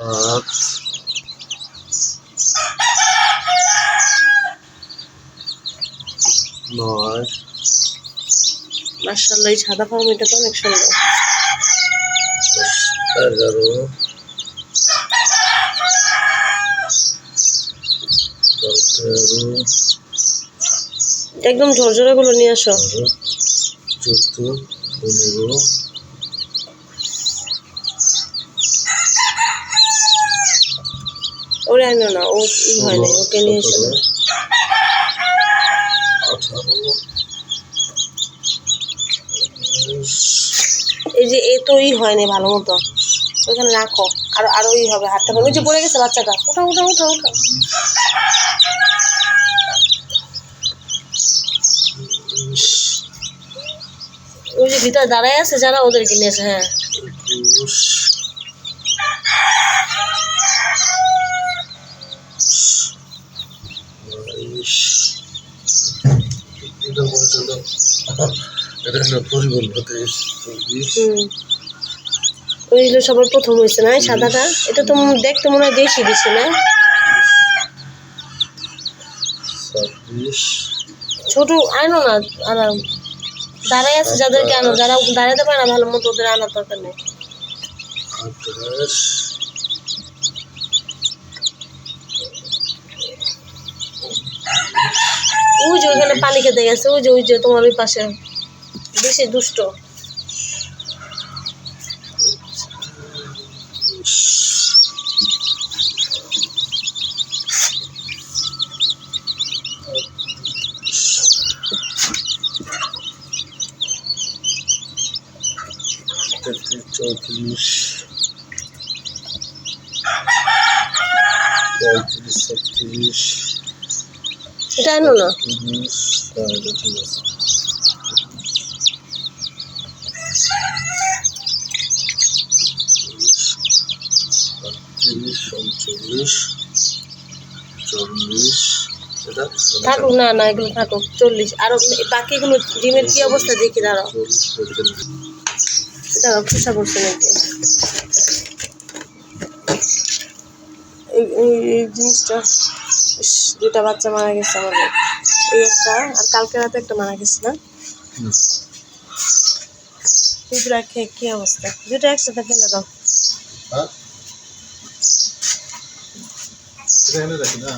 আট, নয়, মাশাআল্লাহ এই সাদা ফার্মিটা তো অনেক সুন্দর। 11, 13, একদম ঝরঝরে গুলো নিয়ে আসো। 14, 15, ওরে আনো না, ও ই হয় না, ওকে নিয়ে এসো না। 18, এই যে এ তো ই হয়নি ভালো মতো, ওইখানে রাখো। আর আরো ই হবে, হাতটা ওই যে পড়ে গেছে বাচ্চাটা, উঠাও উঠাও উঠাও উঠাও। ওই যে ভিতরে দাঁড়ায় আছে যারা, ওদেরকে নিয়েছে। হ্যাঁ 21, 22, এটা বলছিল এটা হলো পরিবহন হতে 24, ওইগুলো সবার প্রথম হয়েছে না এই সাদাটা? এটা তো দেখতে মনে হয় দেশি দিছে না? 26, ছোট আনো না, আনা দাঁড়ায় আছে যাদেরকে আনো, যারা দাঁড়াতে পারে না ভালো মতো ওদের আনার দরকার নেই। 28, ওই যে ওইখানে পানি খেতে গেছে, ওই যে তোমার ওই পাশে, বেশি দুষ্ট। তেত্রিশ, 34, 35, 36, এটা আনো না। 30, এটা ঠিক আছে। 38, 39, 40, এটা থাকুক না না, এগুলো থাকুক। 40 আরো বাকিগুলো ডিমের কি অবস্থা দেখি, দাঁড়াও 40, দাঁড়াও, খোসা করছে নাকি এই জিনিসটা। ইস, দুটা বাচ্চা মারা গেছে আমাদের, এই একটা আর কালকে রাতে একটা মারা গেছে না? দুটো কি অবস্থা, দুটো একসাথে ফেলে দাও। হ্যাঁ এটা এনে রাখি না।